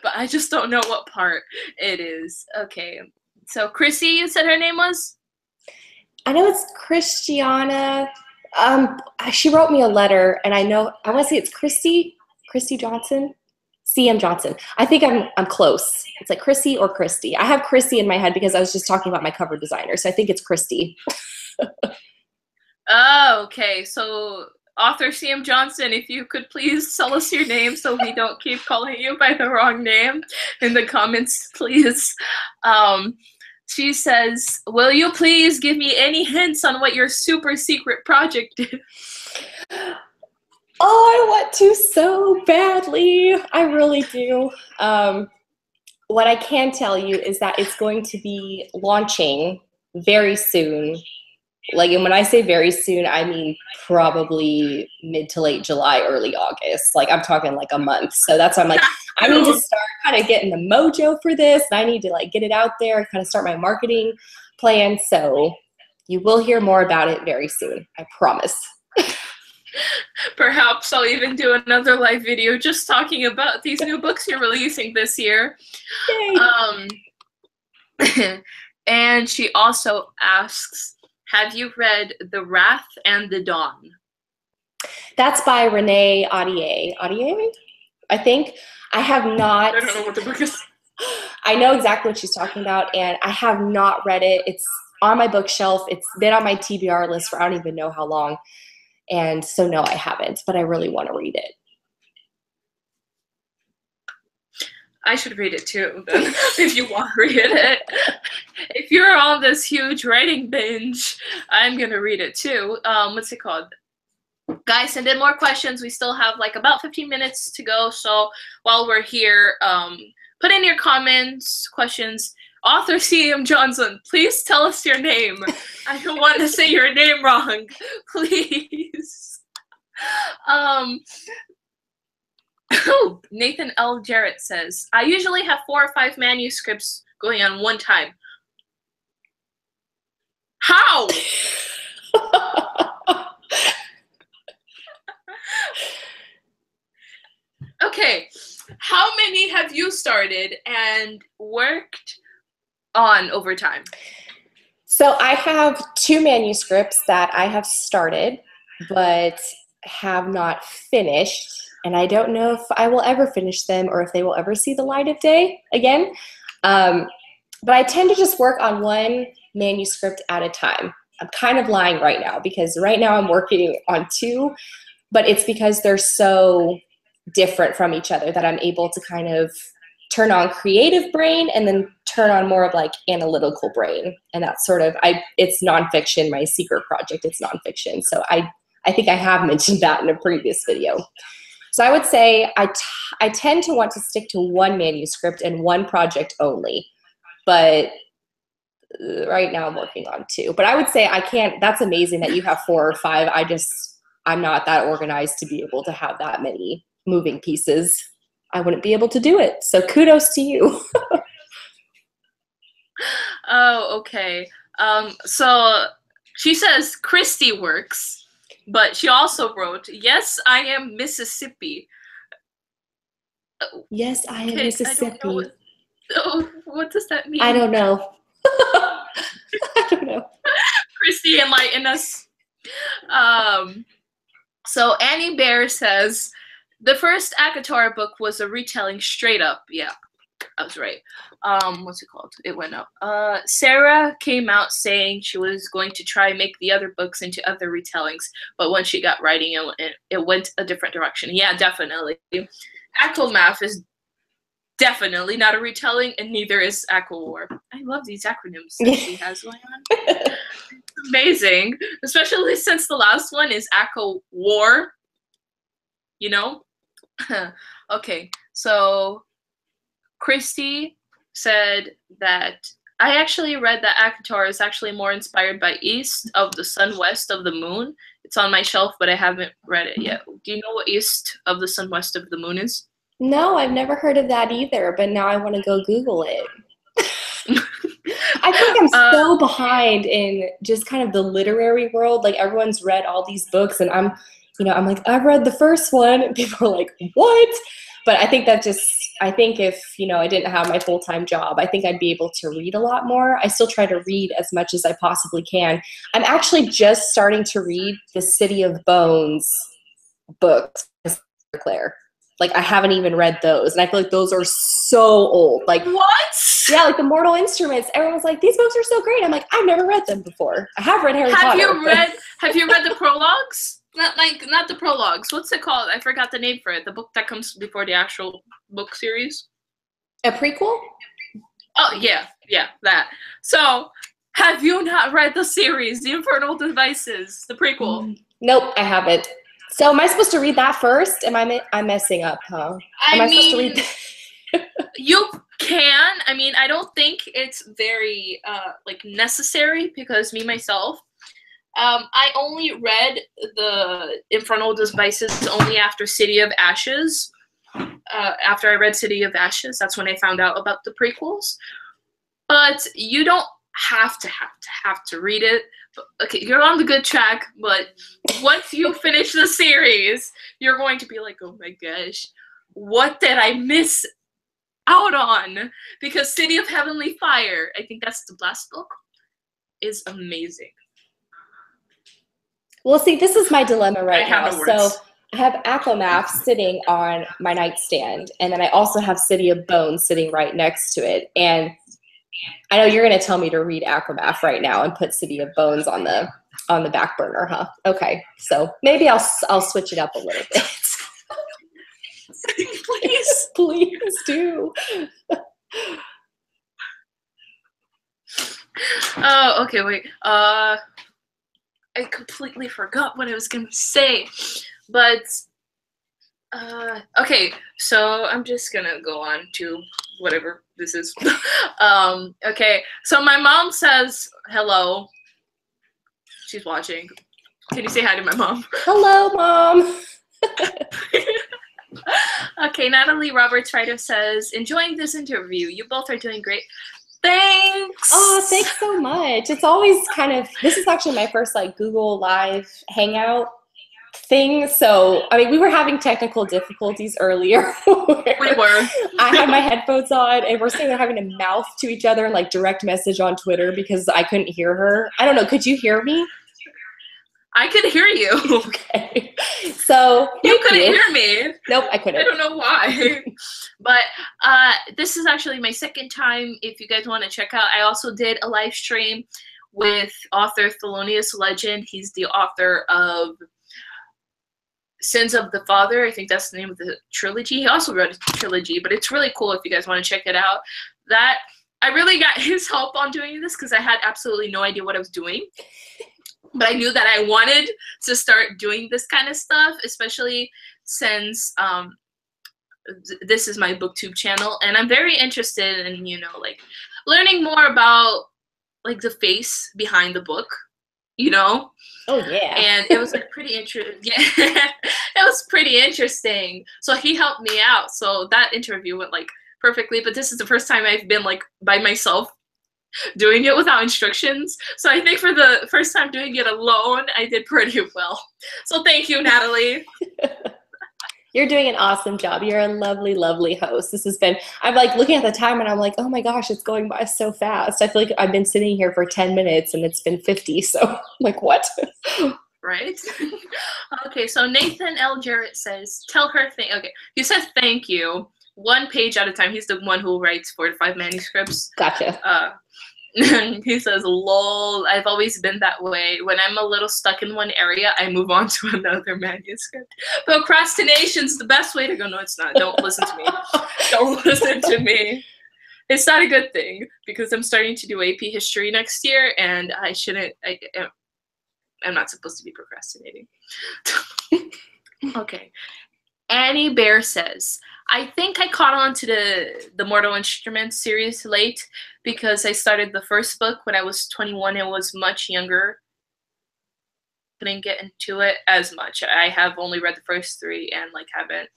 but I just don't know what part it is. Okay, so Chrissy, you said her name was? I know it's Christiana. She wrote me a letter, and I want to say it's Christy Johnson. C.M. Johnson. I think I'm close. It's like Chrissy or Christy. I have Christy in my head because I was just talking about my cover designer, so I think it's Christy. Oh, okay. So author C.M. Johnson, if you could please tell us your name so we don't keep calling you by the wrong name in the comments, please. She says, will you please give me any hints on what your super secret project is? Oh, I want to so badly. I really do. What I can tell you is that it's going to be launching very soon. Like, and when I say very soon, I mean probably mid to late July, early August. Like, I'm talking like a month. So that's why I'm like, I need to start kind of getting the mojo for this. And I need to like get it out there and kind of start my marketing plan. So you will hear more about it very soon. I promise. Perhaps I'll even do another live video just talking about these new books you're releasing this year. Yay. And she also asks, have you read The Wrath and the Dawn? That's by Renee Audier, I think. I have not. I don't know what the book is. I know exactly what she's talking about, and I have not read it. It's on my bookshelf. It's been on my TBR list for I don't even know how long. And so, no, I haven't, but I really want to read it. I should read it too, then, if you want to read it. If you're on this huge writing binge, I'm going to read it too. What's it called? Guys, send in more questions. We still have like about 15 minutes to go. So while we're here, put in your comments, questions. Author C.M. Johnson, please tell us your name. I don't want to say your name wrong. Please. Nathan L. Jarrett says, I usually have 4 or 5 manuscripts going on one time. How? Okay, how many have you started and worked on over time? So I have 2 manuscripts that I have started but have not finished, and I don't know if I will ever finish them or if they will ever see the light of day again. But I tend to just work on one manuscript at a time. I'm kind of lying right now because right now I'm working on 2, but it's because they're so different from each other that I'm able to kind of turn on creative brain and then turn on more of like analytical brain. And that's sort of, it's nonfiction, my secret project, it's nonfiction. So I think I have mentioned that in a previous video. So I would say I tend to want to stick to one manuscript and one project only, but right now I'm working on 2. But I would say that's amazing that you have 4 or 5. I'm not that organized to be able to have that many moving pieces. I wouldn't be able to do it. So kudos to you. Oh, okay. So she says Christy works, but she also wrote, "Yes, I am Mississippi." Yes, I am Mississippi. What does that mean? I don't know. I don't know. Christy, enlighten us. So Annie Bear says, the first ACOTAR book was a retelling straight up. Yeah, I was right. What's it called? It went up. Sarah came out saying she was going to try and make the other books into other retellings, but when she got writing, it went a different direction. Yeah, definitely. ACOMAF is definitely not a retelling, and neither is ACOWAR. I love these acronyms that she has going on. It's amazing, especially since the last one is ACOWAR. You know? Okay, so Christy said that I actually read that ACOTAR is actually more inspired by East of the Sun, West of the Moon. It's on my shelf, but I haven't read it yet. Do you know what East of the Sun, West of the Moon is? No, I've never heard of that either, but now I want to go Google it. I think I'm so behind in just kind of the literary world. Like everyone's read all these books and I'm like, I've read the first one. And people are like, what? But I think if, I didn't have my full-time job, I think I'd be able to read a lot more. I still try to read as much as I possibly can. I'm actually just starting to read the City of Bones books, Claire. Like, I haven't even read those. And I feel like those are so old. Like, what? Yeah, like the Mortal Instruments. Everyone's like, these books are so great. I'm like, I've never read them before. I have read Harry Potter. Have you read the prologues? Not the prologues. What's it called? I forgot the name for it. The book that comes before the actual book series. A prequel? Oh, yeah, that. So, have you not read the series, The Infernal Devices, the prequel? Nope, I haven't. So am I supposed to read that first? I'm messing up, huh? Am I supposed to read that? You can. I mean, I don't think it's very necessary because me myself, I only read the Infernal Devices only after City of Ashes. After I read City of Ashes, that's when I found out about the prequels. But you don't have to read it. Okay, you're on the good track, but once you finish the series, you're going to be like, oh my gosh, what did I miss out on? Because City of Heavenly Fire, I think that's the last book, is amazing. Well, see, this is my dilemma right now. So I have ACOMAF sitting on my nightstand, and then I also have City of Bones sitting right next to it. And I know you're going to tell me to read ACOMAF right now and put City of Bones on the back burner, huh? Okay, so maybe I'll switch it up a little bit. Please do. Oh, okay, wait. I completely forgot what I was gonna say, but okay. So I'm just gonna go on to whatever this is. Okay. So my mom says hello. She's watching. Can you say hi to my mom? Hello, Mom. Okay, Natalie Roberts Ryder says, enjoying this interview. You both are doing great. Thanks. Oh, thanks so much. It's always this is actually my first Google Live Hangout thing. So, I mean, we were having technical difficulties earlier. We were. I had my headphones on and we're sitting there having to mouth to each other and direct message on Twitter because I couldn't hear her. I don't know. Could you hear me? I could hear you. Okay. So You couldn't hear me. Nope, I couldn't. I don't know why. But this is actually my second time. If you guys want to check out, I also did a live stream with author Thelonious Legend. He's the author of Sins of the Father. I think that's the name of the trilogy. He also wrote a trilogy, but it's really cool if you guys want to check it out. That I really got his help on doing this because I had absolutely no idea what I was doing. But I knew that I wanted to start doing this kind of stuff, especially since this is my booktube channel, and I'm very interested in, you know, like learning more about like the face behind the book, you know. Oh yeah. And it was like pretty interesting. Yeah, it was pretty interesting. So he helped me out. So that interview went like perfectly. But this is the first time I've been like by myself doing it without instructions. So I think for the first time doing it alone, I did pretty well. So thank you, Natalie. You're doing an awesome job. You're a lovely, lovely host. This has been, I'm like looking at the time and I'm like, oh my gosh, it's going by so fast. I feel like I've been sitting here for 10 minutes and it's been 50. So I'm like, what? Right? Okay, so Nathan L. Jarrett says, tell her okay, he says thank you. 1 page at a time. He's the one who writes 4 to 5 manuscripts. Gotcha. He says, lol, I've always been that way. When I'm a little stuck in one area, I move on to another manuscript. Procrastination's the best way to go. No, it's not. Don't listen to me. Don't listen to me. It's not a good thing because I'm starting to do AP history next year and I shouldn't, I'm not supposed to be procrastinating. Okay. Annie Bear says, I think I caught on to the Mortal Instruments series late because I started the first book when I was 21 and was much younger. Couldn't get into it as much. I have only read the first 3 and like haven't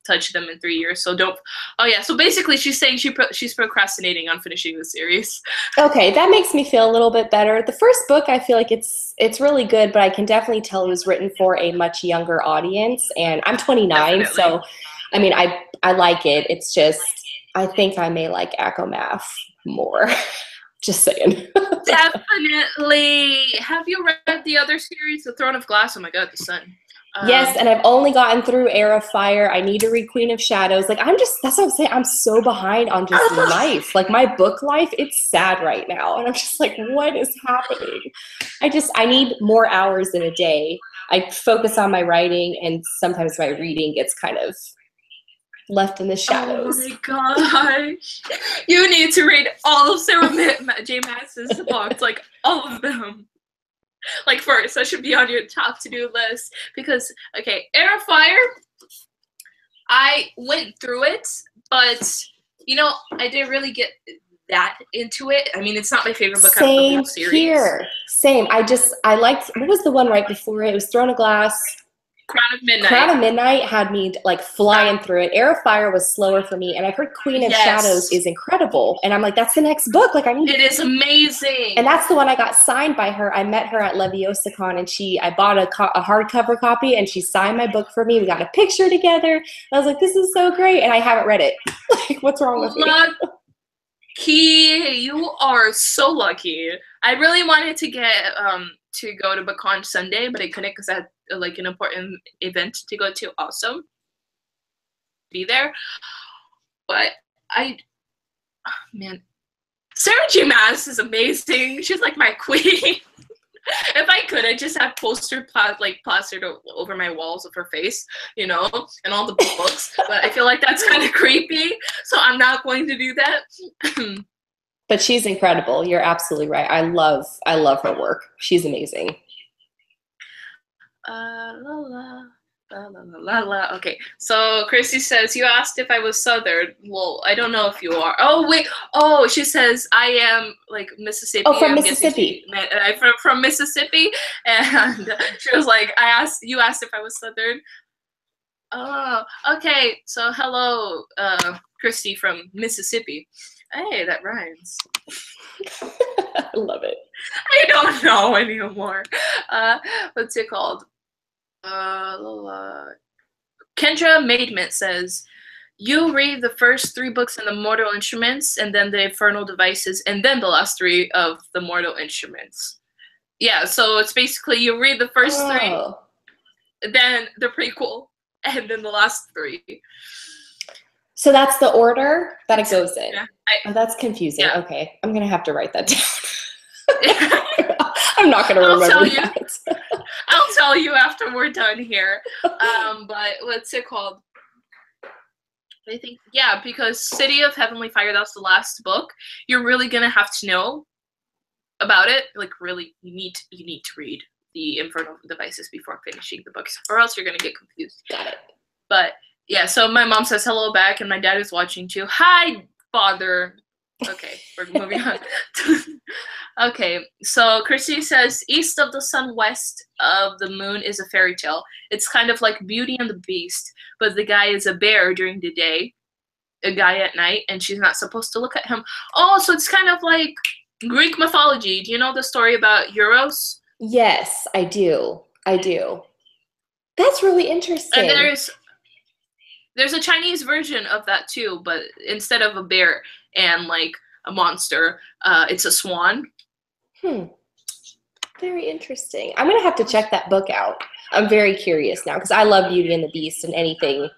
touched them in 3 years. So don't. Oh yeah. So basically, she's saying she's procrastinating on finishing the series. Okay, that makes me feel a little bit better. The first book, I feel like it's really good, but I can definitely tell it was written for a much younger audience. And I'm 29, Definitely. so I mean, I like it. It's just I think I may like Acomath more. Just saying. Definitely. Have you read the other series, The Throne of Glass? Oh my God, the sun. Yes, and I've only gotten through Heir of Fire. I need to read Queen of Shadows. Like that's what I'm saying. I'm so behind on just life. Like my book life, it's sad right now. And I'm just like, what is happening? I need more hours in a day. I focus on my writing and sometimes my reading gets kind of left in the shadows. Oh my gosh. You need to read all of Sarah J. Maas's books, like all of them. Like first, that should be on your top to-do list because, okay, Heir of Fire, I went through it, but, you know, I didn't really get that into it. I mean, it's not my favorite book out of the whole series. Same here. Same. I liked, what was the one right before it? It was Throne of Glass. Crown of Midnight. Crown of Midnight had me like flying through it. Heir of Fire was slower for me, and I heard Queen of Shadows is incredible, and I'm like, that's the next book. Like I need. It is amazing. And that's the one I got signed by her. I met her at LeviosaCon, and I bought a hardcover copy, and she signed my book for me. We got a picture together. I was like, this is so great, and I haven't read it. Like, what's wrong with me? Lucky, you are so lucky. I really wanted to get to go to BookCon Sunday, but I couldn't because I had like an important event to go to also. Be there. But man, Sarah J. Maas is amazing. She's like my queen. If I could, I'd just have plastered over my walls of her face, you know, and all the books. But I feel like that's kind of creepy, so I'm not going to do that. But she's incredible. You're absolutely right. I love her work. She's amazing. Okay, so Christy says, you asked if I was Southern. Well, I don't know if you are. Oh, wait. Oh, she says, I am like Mississippi. Oh, from Mississippi. From Mississippi. And she was like, you asked if I was Southern. Oh, okay. So hello, Christy from Mississippi. Hey, that rhymes. I love it. I don't know anymore. What's it called? Kendra Maidment says, you read the first 3 books in the Mortal Instruments, and then the Infernal Devices, and then the last 3 of the Mortal Instruments. Yeah, so it's basically you read the first three, Oh. then the prequel, and then the last three. So that's the order that it goes in. Yeah. Oh, that's confusing. Yeah. Okay, I'm gonna have to write that down. I'm not gonna remember that. I'll tell you after we're done here. But what's it called? I think, yeah, because City of Heavenly Fire, that's the last book. You're really gonna have to know about it. Like, really, you need to read the Infernal Devices before finishing the books, or else you're gonna get confused. Got it. But yeah, so my mom says hello back, and my dad is watching too. Hi, father. Okay, we're moving on. Okay, so Christy says, east of the sun, west of the moon is a fairy tale. It's kind of like Beauty and the Beast, but the guy is a bear during the day, a guy at night, and she's not supposed to look at him. Oh, so it's kind of like Greek mythology. Do you know the story about Euros? Yes, I do. I do. That's really interesting. And there's a Chinese version of that too, but instead of a bear and like a monster, it's a swan. Very interesting. I'm gonna have to check that book out. I'm very curious now because I love Beauty and the Beast and anything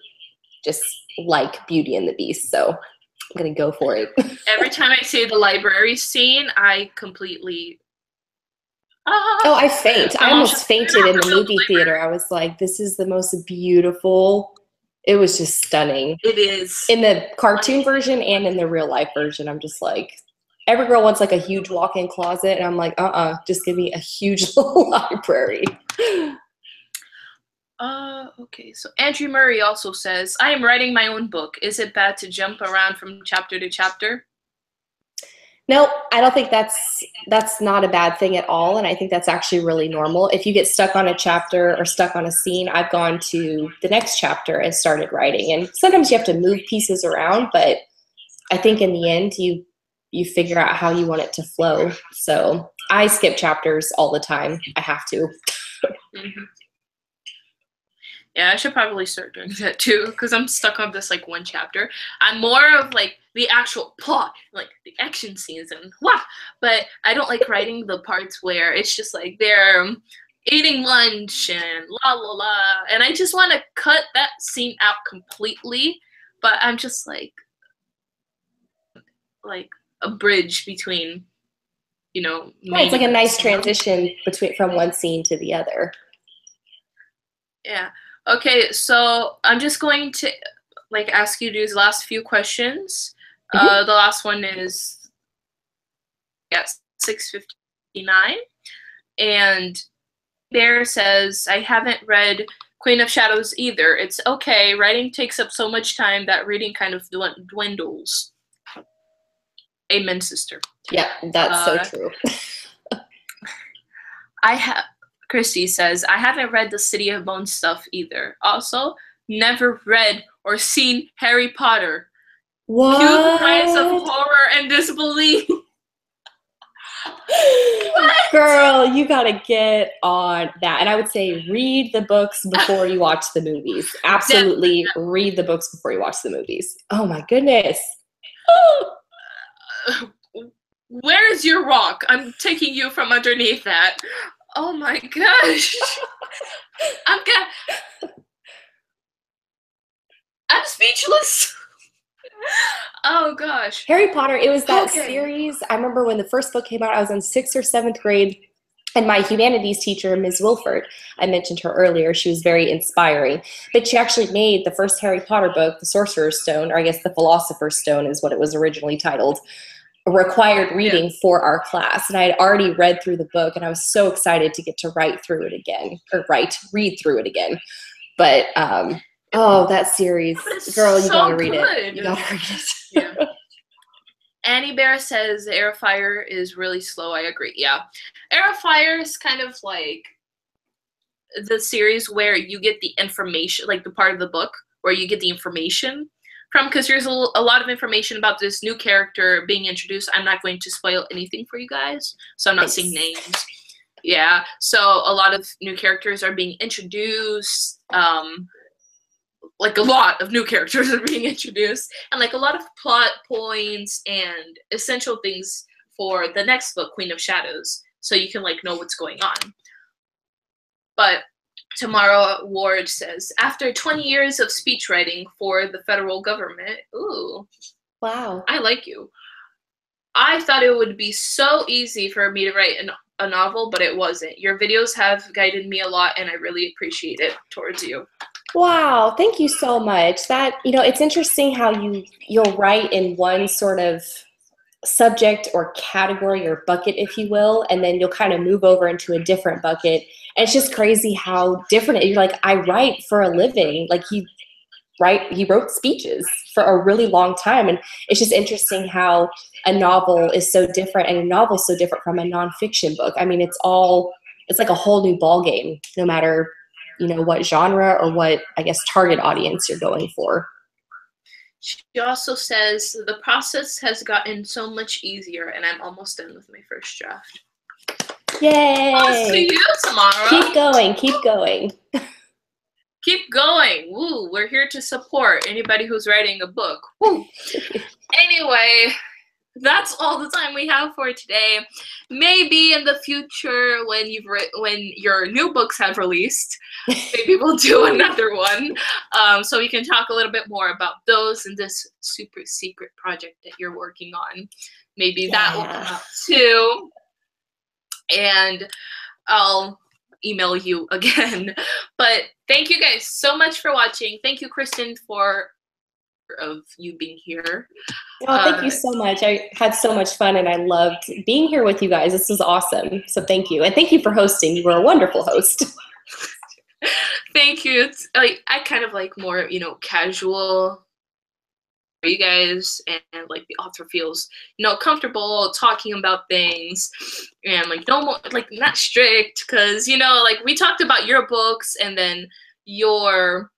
just like Beauty and the Beast. So I'm gonna go for it. Every time I see the library scene, I completely. Oh, I faint. I almost fainted in the movie theater. I was like, this is the most beautiful. It was just stunning. It is. In the cartoon version and in the real life version, I'm just like, every girl wants like a huge walk-in closet, and I'm like, just give me a huge library. Okay, so Andrew Murray also says, I am writing my own book. Is it bad to jump around from chapter to chapter? No, I don't think that's not a bad thing at all, and I think that's actually really normal. If you get stuck on a chapter or stuck on a scene, I've gone to the next chapter and started writing, and sometimes you have to move pieces around, but I think in the end you figure out how you want it to flow. So I skip chapters all the time. I have to. Mm-hmm. Yeah, I should probably start doing that too, because I'm stuck on this like one chapter. I'm more of like the actual plot, like the action scenes and wow, but I don't like writing the parts where it's just like they're eating lunch and la la la, and I just want to cut that scene out completely, but I'm just like a bridge between, Right, it's like a nice transition from one scene to the other. Yeah. Okay, so I'm just going to ask you these last few questions. Mm-hmm. The last one is 6:59, and Bear says, I haven't read Queen of Shadows either. It's okay. Writing takes up so much time that reading kind of dwindles. Amen, sister. Yeah, that's so true. Christy says, I haven't read the City of Bones stuff either. Also, never read or seen Harry Potter. What? Cue cries of horror and disbelief. Girl, you gotta get on that. And I would say read the books before you watch the movies. Absolutely read the books before you watch the movies. Oh my goodness. Where's your rock? I'm taking you from underneath that. Oh my gosh. I'm speechless. Oh gosh. Harry Potter, it was that series. I remember when the first book came out, I was in 6th or 7th grade, and my humanities teacher, Ms. Wilford, I mentioned her earlier, she was very inspiring, but she actually made the first Harry Potter book, The Sorcerer's Stone, or I guess The Philosopher's Stone is what it was originally titled, required reading for our class, and I had already read through the book, and I was so excited to get to read through it again. But that series, girl, you gotta read it. You gotta read it. Yeah. Annie Bear says Air of Fire is really slow. I agree. Yeah, Air of Fire is kind of like the series where you get the information, like the part of the book where you get the information from, because there's a lot of information about this new character being introduced. I'm not going to spoil anything for you guys, so I'm not saying names. Yeah, so a lot of new characters are being introduced. Like a lot of new characters are being introduced, and like a lot of plot points and essential things for the next book, Queen of Shadows. so you can like know what's going on. But Tamara Ward says, after 20 years of speech writing for the federal government, ooh, wow, I like you. I thought it would be so easy for me to write a novel, but it wasn't. Your videos have guided me a lot, and I really appreciate it towards you. wow, thank you so much. That, you know, it's interesting how you'll write in one sort of subject or category or bucket, if you will, and then you'll kind of move over into a different bucket. And it's just crazy how different you're like, I write for a living. Like he wrote speeches for a really long time. And it's just interesting how a novel is so different, and a novel is so different from a nonfiction book. I mean, it's like a whole new ball game, no matter, you know, what genre or what, I guess, target audience you're going for. She also says, the process has gotten so much easier, and I'm almost done with my first draft. Yay! I'll see you tomorrow. Keep going, keep going. Keep going. Woo, we're here to support anybody who's writing a book. Woo. Anyway, that's all the time we have for today. Maybe in the future, when your new books have released, maybe we'll do another one, so we can talk a little bit more about those and this super secret project that you're working on. Maybe that will come out too, and I'll email you again. But thank you guys so much for watching. Thank you, Kristen, for you being here. Oh, thank you so much. I had so much fun, and I loved being here with you guys. This was awesome. So thank you. And thank you for hosting. You were a wonderful host. Thank you. It's like, I kind of like more, you know, casual for you guys, and like the author feels, you know, comfortable talking about things, and like no more, like not strict, because, you know, like we talked about your books and then your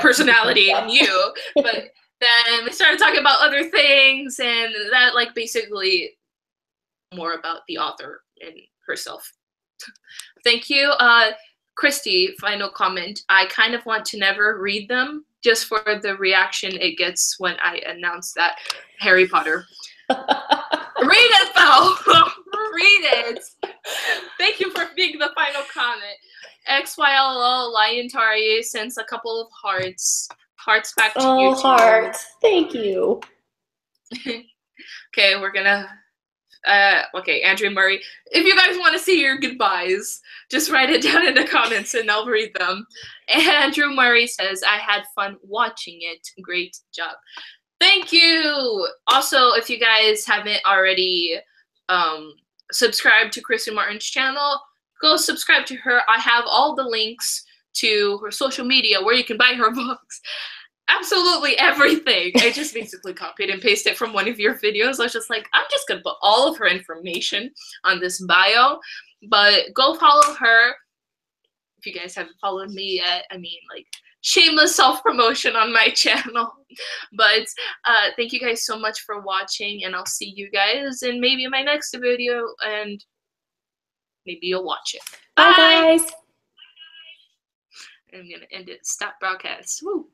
personality and you, but then we started talking about other things, and that like basically more about the author and herself. Thank you. Christy, final comment. I kind of want to never read them, just for the reaction it gets when I announce that Harry Potter. Read it though. Read it. Thank you for being the final comment. XYLO Lion Tari sends a couple of hearts. Hearts back to you. Oh, hearts. Thank you. Okay, we're gonna okay, Andrew Murray. If you guys want to see your goodbyes, just write it down in the comments and I'll read them. Andrew Murray says, I had fun watching it. Great job. Thank you. Also, if you guys haven't already subscribed to Kristen Martin's channel, go subscribe to her. I have all the links to her social media where you can buy her books. Absolutely everything. I just basically copied and pasted from one of your videos. I was just like, I'm just gonna put all of her information on this bio, but go follow her. If you guys haven't followed me yet, I mean, like, shameless self-promotion on my channel. But thank you guys so much for watching, and I'll see you guys in maybe my next video, and maybe you'll watch it. Bye, guys. I'm gonna end it. Stop broadcast. Woo.